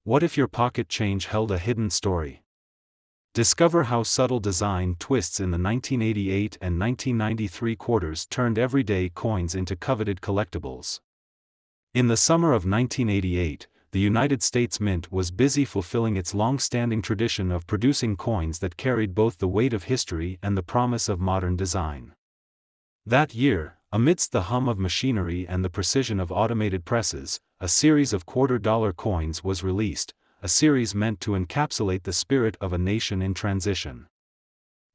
What if your pocket change held a hidden story? Discover how subtle design twists in the 1988 and 1993 quarters turned everyday coins into coveted collectibles. In the summer of 1988, the United States Mint was busy fulfilling its long-standing tradition of producing coins that carried both the weight of history and the promise of modern design. That year, amidst the hum of machinery and the precision of automated presses, a series of quarter-dollar coins was released, a series meant to encapsulate the spirit of a nation in transition.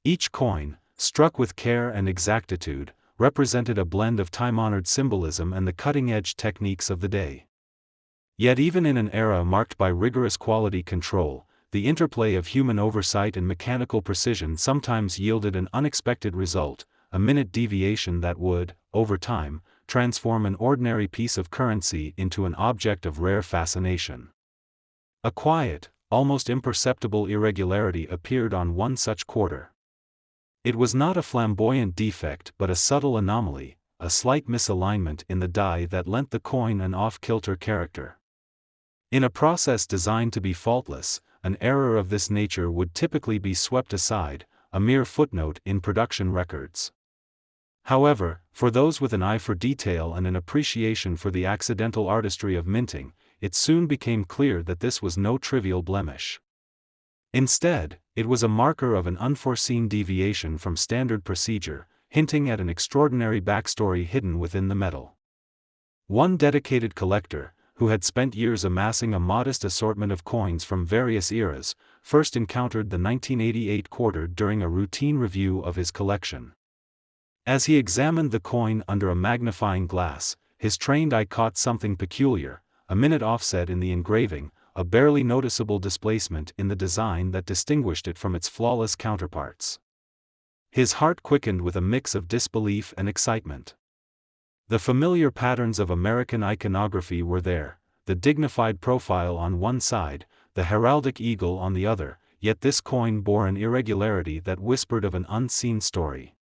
Each coin, struck with care and exactitude, represented a blend of time-honored symbolism and the cutting-edge techniques of the day. Yet even in an era marked by rigorous quality control, the interplay of human oversight and mechanical precision sometimes yielded an unexpected result, a minute deviation that would, over time, transform an ordinary piece of currency into an object of rare fascination. A quiet, almost imperceptible irregularity appeared on one such quarter. It was not a flamboyant defect but a subtle anomaly, a slight misalignment in the die that lent the coin an off-kilter character. In a process designed to be faultless, an error of this nature would typically be swept aside, a mere footnote in production records. However, for those with an eye for detail and an appreciation for the accidental artistry of minting, it soon became clear that this was no trivial blemish. Instead, it was a marker of an unforeseen deviation from standard procedure, hinting at an extraordinary backstory hidden within the metal. One dedicated collector, who had spent years amassing a modest assortment of coins from various eras, first encountered the 1988 quarter during a routine review of his collection. As he examined the coin under a magnifying glass, his trained eye caught something peculiar, a minute offset in the engraving, a barely noticeable displacement in the design that distinguished it from its flawless counterparts. His heart quickened with a mix of disbelief and excitement. The familiar patterns of American iconography were there, the dignified profile on one side, the heraldic eagle on the other, yet this coin bore an irregularity that whispered of an unseen story.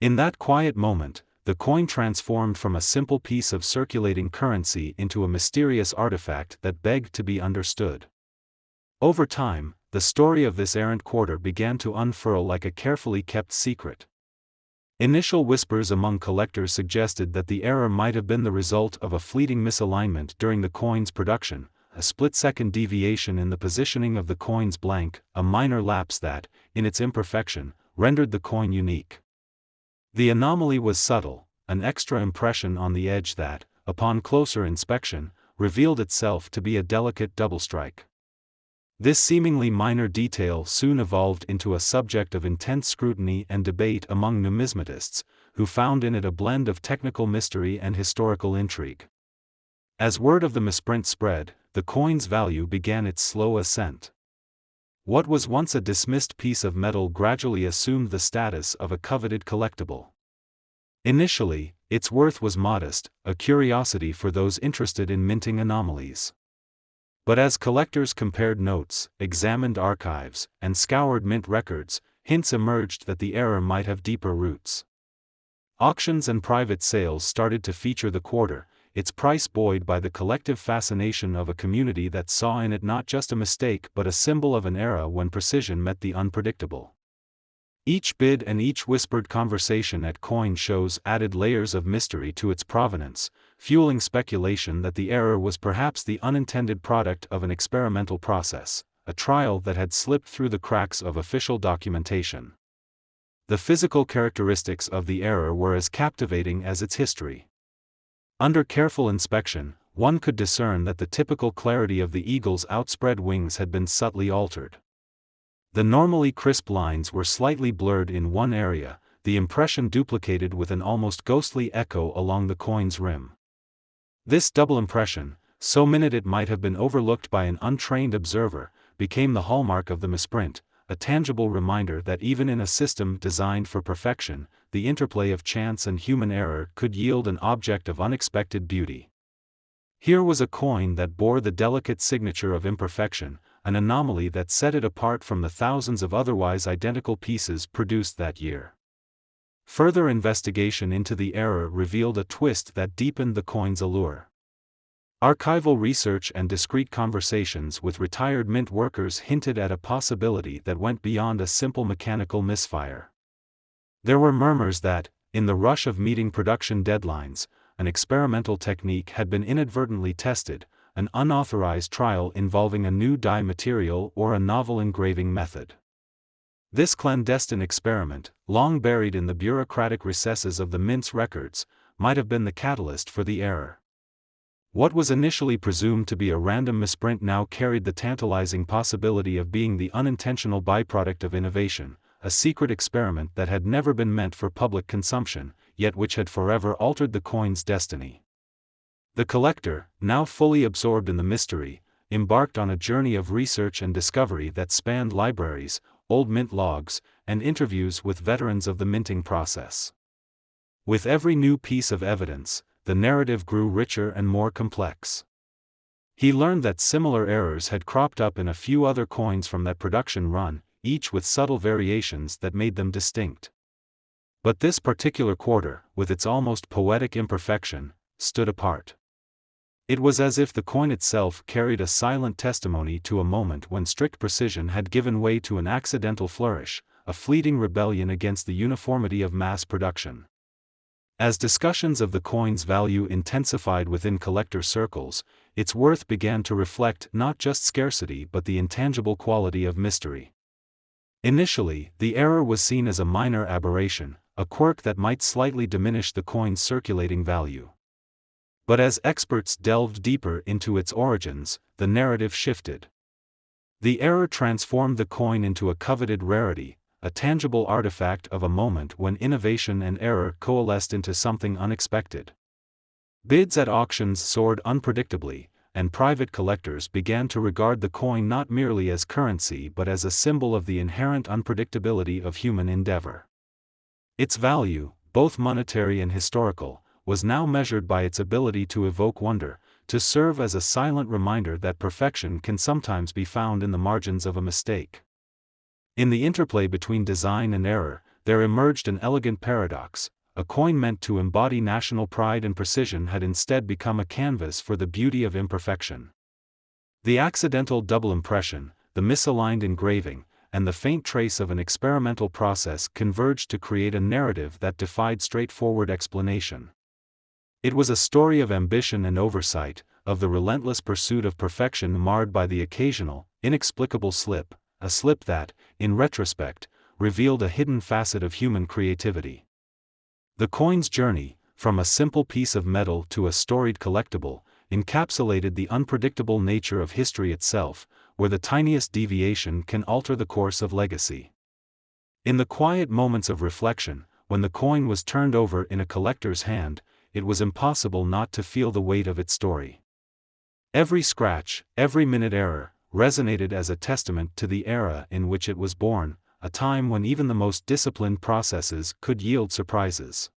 In that quiet moment, the coin transformed from a simple piece of circulating currency into a mysterious artifact that begged to be understood. Over time, the story of this errant quarter began to unfurl like a carefully kept secret. Initial whispers among collectors suggested that the error might have been the result of a fleeting misalignment during the coin's production, a split-second deviation in the positioning of the coin's blank, a minor lapse that, in its imperfection, rendered the coin unique. The anomaly was subtle, an extra impression on the edge that, upon closer inspection, revealed itself to be a delicate double strike. This seemingly minor detail soon evolved into a subject of intense scrutiny and debate among numismatists, who found in it a blend of technical mystery and historical intrigue. As word of the misprint spread, the coin's value began its slow ascent. What was once a dismissed piece of metal gradually assumed the status of a coveted collectible. Initially, its worth was modest, a curiosity for those interested in minting anomalies. But as collectors compared notes, examined archives, and scoured mint records, hints emerged that the error might have deeper roots. Auctions and private sales started to feature the quarter, its price buoyed by the collective fascination of a community that saw in it not just a mistake but a symbol of an era when precision met the unpredictable. Each bid and each whispered conversation at coin shows added layers of mystery to its provenance, fueling speculation that the error was perhaps the unintended product of an experimental process, a trial that had slipped through the cracks of official documentation. The physical characteristics of the error were as captivating as its history. Under careful inspection, one could discern that the typical clarity of the eagle's outspread wings had been subtly altered. The normally crisp lines were slightly blurred in one area, the impression duplicated with an almost ghostly echo along the coin's rim. This double impression, so minute it might have been overlooked by an untrained observer, became the hallmark of the misprint, a tangible reminder that even in a system designed for perfection, the interplay of chance and human error could yield an object of unexpected beauty. Here was a coin that bore the delicate signature of imperfection, an anomaly that set it apart from the thousands of otherwise identical pieces produced that year. Further investigation into the error revealed a twist that deepened the coin's allure. Archival research and discreet conversations with retired mint workers hinted at a possibility that went beyond a simple mechanical misfire. There were murmurs that, in the rush of meeting production deadlines, an experimental technique had been inadvertently tested, an unauthorized trial involving a new dye material or a novel engraving method. This clandestine experiment, long buried in the bureaucratic recesses of the mint's records, might have been the catalyst for the error. What was initially presumed to be a random misprint now carried the tantalizing possibility of being the unintentional byproduct of innovation, a secret experiment that had never been meant for public consumption, yet which had forever altered the coin's destiny. The collector, now fully absorbed in the mystery, embarked on a journey of research and discovery that spanned libraries, old mint logs, and interviews with veterans of the minting process. With every new piece of evidence, the narrative grew richer and more complex. He learned that similar errors had cropped up in a few other coins from that production run, each with subtle variations that made them distinct. But this particular quarter, with its almost poetic imperfection, stood apart. It was as if the coin itself carried a silent testimony to a moment when strict precision had given way to an accidental flourish, a fleeting rebellion against the uniformity of mass production. As discussions of the coin's value intensified within collector circles, its worth began to reflect not just scarcity but the intangible quality of mystery. Initially, the error was seen as a minor aberration, a quirk that might slightly diminish the coin's circulating value. But as experts delved deeper into its origins, the narrative shifted. The error transformed the coin into a coveted rarity, a tangible artifact of a moment when innovation and error coalesced into something unexpected. Bids at auctions soared unpredictably, and private collectors began to regard the coin not merely as currency but as a symbol of the inherent unpredictability of human endeavor. Its value, both monetary and historical, was now measured by its ability to evoke wonder, to serve as a silent reminder that perfection can sometimes be found in the margins of a mistake. In the interplay between design and error, there emerged an elegant paradox. A coin meant to embody national pride and precision had instead become a canvas for the beauty of imperfection. The accidental double impression, the misaligned engraving, and the faint trace of an experimental process converged to create a narrative that defied straightforward explanation. It was a story of ambition and oversight, of the relentless pursuit of perfection marred by the occasional, inexplicable slip, a slip that, in retrospect, revealed a hidden facet of human creativity. The coin's journey, from a simple piece of metal to a storied collectible, encapsulated the unpredictable nature of history itself, where the tiniest deviation can alter the course of legacy. In the quiet moments of reflection, when the coin was turned over in a collector's hand, it was impossible not to feel the weight of its story. Every scratch, every minute error, resonated as a testament to the era in which it was born, a time when even the most disciplined processes could yield surprises.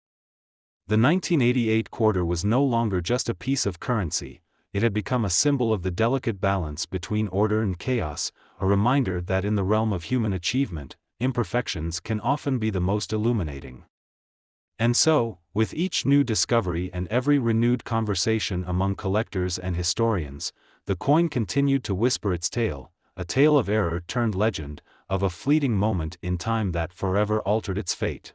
The 1988 quarter was no longer just a piece of currency, it had become a symbol of the delicate balance between order and chaos, a reminder that in the realm of human achievement, imperfections can often be the most illuminating. And so, with each new discovery and every renewed conversation among collectors and historians, the coin continued to whisper its tale, a tale of error turned legend, of a fleeting moment in time that forever altered its fate.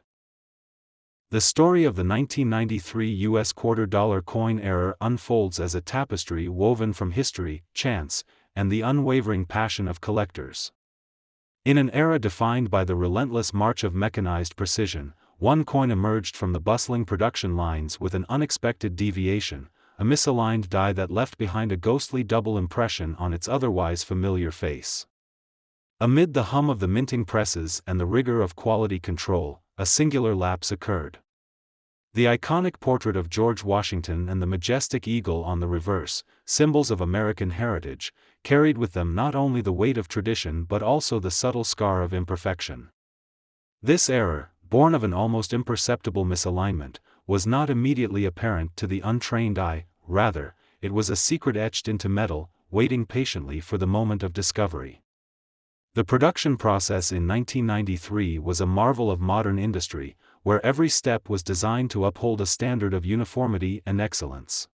The story of the 1993 U.S. quarter-dollar coin error unfolds as a tapestry woven from history, chance, and the unwavering passion of collectors. In an era defined by the relentless march of mechanized precision, one coin emerged from the bustling production lines with an unexpected deviation, a misaligned die that left behind a ghostly double impression on its otherwise familiar face. Amid the hum of the minting presses and the rigor of quality control, a singular lapse occurred. The iconic portrait of George Washington and the majestic eagle on the reverse, symbols of American heritage, carried with them not only the weight of tradition but also the subtle scar of imperfection. This error, born of an almost imperceptible misalignment, was not immediately apparent to the untrained eye, rather, it was a secret etched into metal, waiting patiently for the moment of discovery. The production process in 1993 was a marvel of modern industry, where every step was designed to uphold a standard of uniformity and excellence.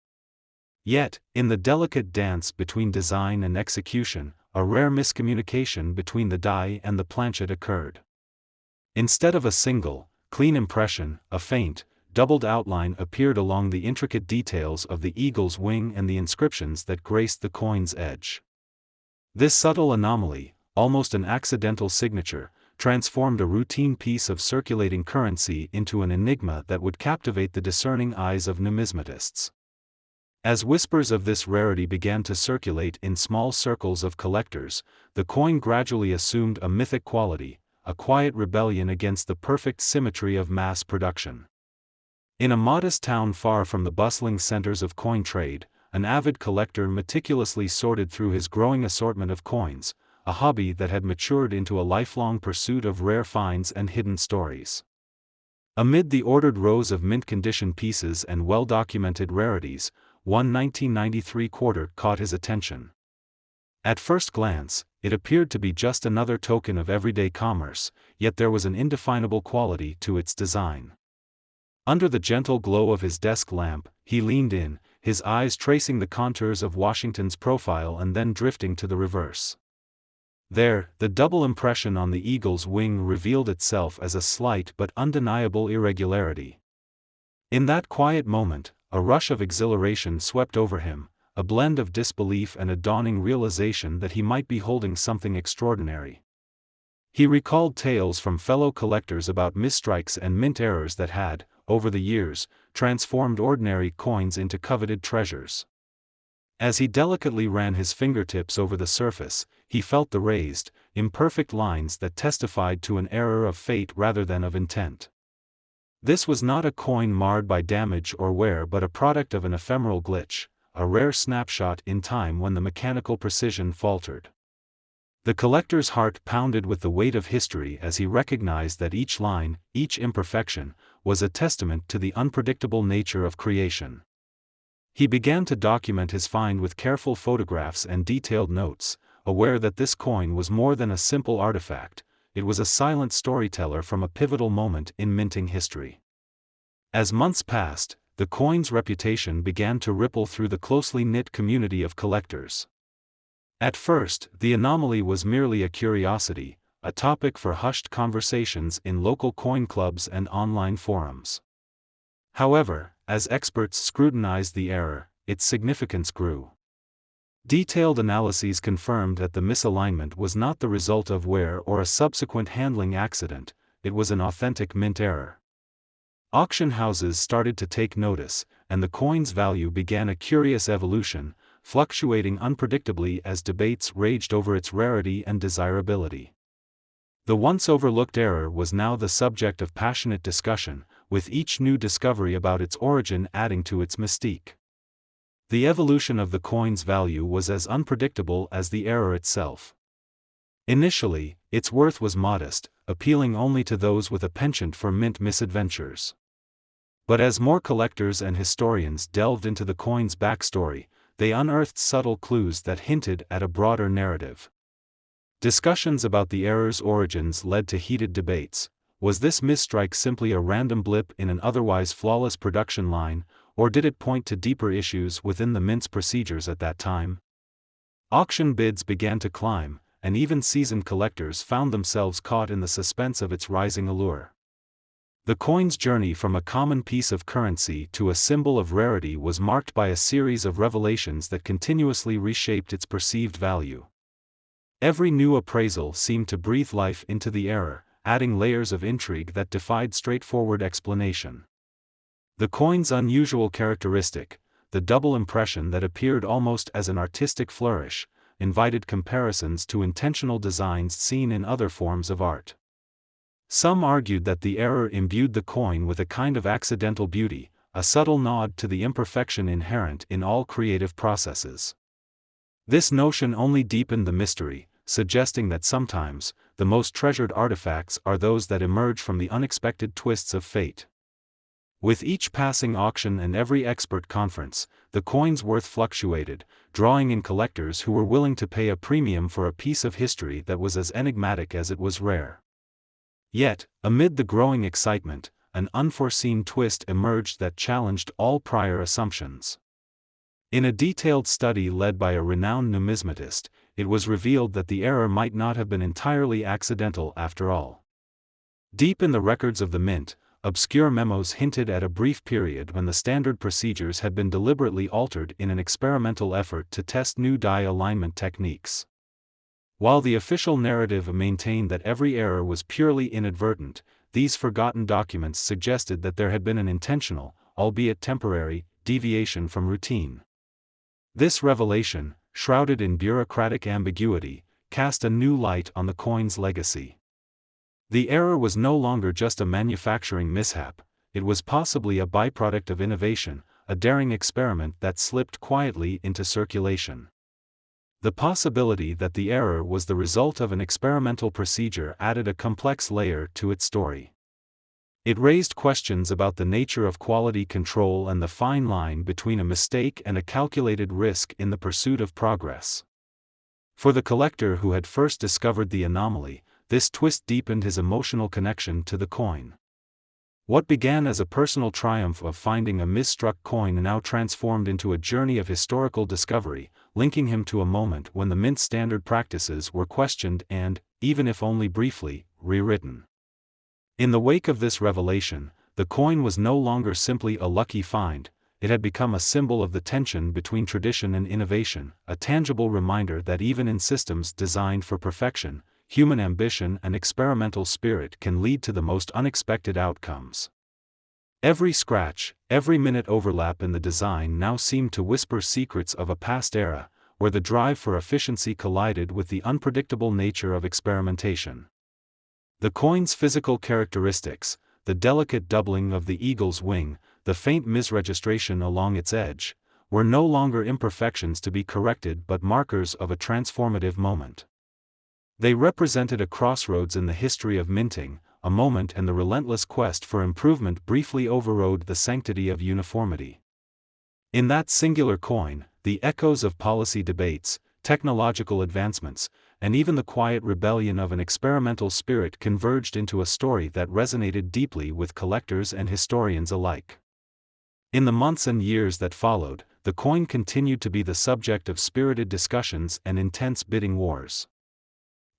Yet, in the delicate dance between design and execution, a rare miscommunication between the die and the planchet occurred. Instead of a single, clean impression, a faint, doubled outline appeared along the intricate details of the eagle's wing and the inscriptions that graced the coin's edge. This subtle anomaly, almost an accidental signature, transformed a routine piece of circulating currency into an enigma that would captivate the discerning eyes of numismatists. As whispers of this rarity began to circulate in small circles of collectors, the coin gradually assumed a mythic quality, a quiet rebellion against the perfect symmetry of mass production. In a modest town far from the bustling centers of coin trade, an avid collector meticulously sorted through his growing assortment of coins, a hobby that had matured into a lifelong pursuit of rare finds and hidden stories. Amid the ordered rows of mint-condition pieces and well-documented rarities, one 1993 quarter caught his attention. At first glance, it appeared to be just another token of everyday commerce, yet there was an indefinable quality to its design. Under the gentle glow of his desk lamp, he leaned in, his eyes tracing the contours of Washington's profile and then drifting to the reverse. There, the double impression on the eagle's wing revealed itself as a slight but undeniable irregularity. In that quiet moment, a rush of exhilaration swept over him, a blend of disbelief and a dawning realization that he might be holding something extraordinary. He recalled tales from fellow collectors about misstrikes and mint errors that had, over the years, transformed ordinary coins into coveted treasures. As he delicately ran his fingertips over the surface, he felt the raised, imperfect lines that testified to an error of fate rather than of intent. This was not a coin marred by damage or wear but a product of an ephemeral glitch, a rare snapshot in time when the mechanical precision faltered. The collector's heart pounded with the weight of history as he recognized that each line, each imperfection, was a testament to the unpredictable nature of creation. He began to document his find with careful photographs and detailed notes, aware that this coin was more than a simple artifact, it was a silent storyteller from a pivotal moment in minting history. As months passed, the coin's reputation began to ripple through the closely knit community of collectors. At first, the anomaly was merely a curiosity, a topic for hushed conversations in local coin clubs and online forums. However, as experts scrutinized the error, its significance grew. Detailed analyses confirmed that the misalignment was not the result of wear or a subsequent handling accident, it was an authentic mint error. Auction houses started to take notice, and the coin's value began a curious evolution, fluctuating unpredictably as debates raged over its rarity and desirability. The once overlooked error was now the subject of passionate discussion, with each new discovery about its origin adding to its mystique. The evolution of the coin's value was as unpredictable as the error itself. Initially, its worth was modest, appealing only to those with a penchant for mint misadventures. But as more collectors and historians delved into the coin's backstory, they unearthed subtle clues that hinted at a broader narrative. Discussions about the error's origins led to heated debates. Was this misstrike simply a random blip in an otherwise flawless production line, or did it point to deeper issues within the mint's procedures at that time? Auction bids began to climb, and even seasoned collectors found themselves caught in the suspense of its rising allure. The coin's journey from a common piece of currency to a symbol of rarity was marked by a series of revelations that continuously reshaped its perceived value. Every new appraisal seemed to breathe life into the error, adding layers of intrigue that defied straightforward explanation. The coin's unusual characteristic, the double impression that appeared almost as an artistic flourish, invited comparisons to intentional designs seen in other forms of art. Some argued that the error imbued the coin with a kind of accidental beauty, a subtle nod to the imperfection inherent in all creative processes. This notion only deepened the mystery, suggesting that sometimes, the most treasured artifacts are those that emerge from the unexpected twists of fate. With each passing auction and every expert conference, the coin's worth fluctuated, drawing in collectors who were willing to pay a premium for a piece of history that was as enigmatic as it was rare. Yet, amid the growing excitement, an unforeseen twist emerged that challenged all prior assumptions. In a detailed study led by a renowned numismatist, it was revealed that the error might not have been entirely accidental after all. Deep in the records of the mint, obscure memos hinted at a brief period when the standard procedures had been deliberately altered in an experimental effort to test new die alignment techniques. While the official narrative maintained that every error was purely inadvertent, these forgotten documents suggested that there had been an intentional, albeit temporary, deviation from routine. This revelation, shrouded in bureaucratic ambiguity, cast a new light on the coin's legacy. The error was no longer just a manufacturing mishap, it was possibly a byproduct of innovation, a daring experiment that slipped quietly into circulation. The possibility that the error was the result of an experimental procedure added a complex layer to its story. It raised questions about the nature of quality control and the fine line between a mistake and a calculated risk in the pursuit of progress. For the collector who had first discovered the anomaly, this twist deepened his emotional connection to the coin. What began as a personal triumph of finding a misstruck coin now transformed into a journey of historical discovery, linking him to a moment when the mint standard practices were questioned and, even if only briefly, rewritten. In the wake of this revelation, the coin was no longer simply a lucky find, it had become a symbol of the tension between tradition and innovation, a tangible reminder that even in systems designed for perfection, human ambition and experimental spirit can lead to the most unexpected outcomes. Every scratch, every minute overlap in the design now seemed to whisper secrets of a past era, where the drive for efficiency collided with the unpredictable nature of experimentation. The coin's physical characteristics, the delicate doubling of the eagle's wing, the faint misregistration along its edge, were no longer imperfections to be corrected but markers of a transformative moment. They represented a crossroads in the history of minting, a moment and the relentless quest for improvement briefly overrode the sanctity of uniformity. In that singular coin, the echoes of policy debates, technological advancements, and even the quiet rebellion of an experimental spirit converged into a story that resonated deeply with collectors and historians alike. In the months and years that followed, the coin continued to be the subject of spirited discussions and intense bidding wars.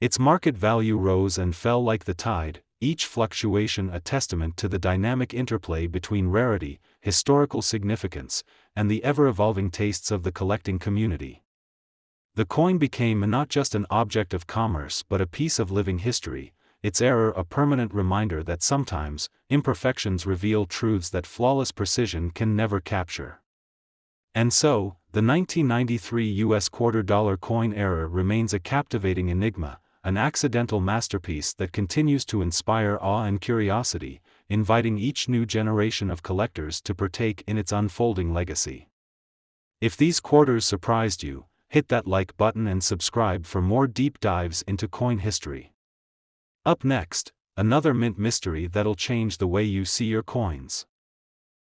Its market value rose and fell like the tide, each fluctuation a testament to the dynamic interplay between rarity, historical significance, and the ever-evolving tastes of the collecting community. The coin became not just an object of commerce but a piece of living history, its error a permanent reminder that sometimes, imperfections reveal truths that flawless precision can never capture. And so, the 1993 US $quarter-dollar coin error remains a captivating enigma, an accidental masterpiece that continues to inspire awe and curiosity, inviting each new generation of collectors to partake in its unfolding legacy. If these quarters surprised you, hit that like button and subscribe for more deep dives into coin history. Up next, another mint mystery that'll change the way you see your coins.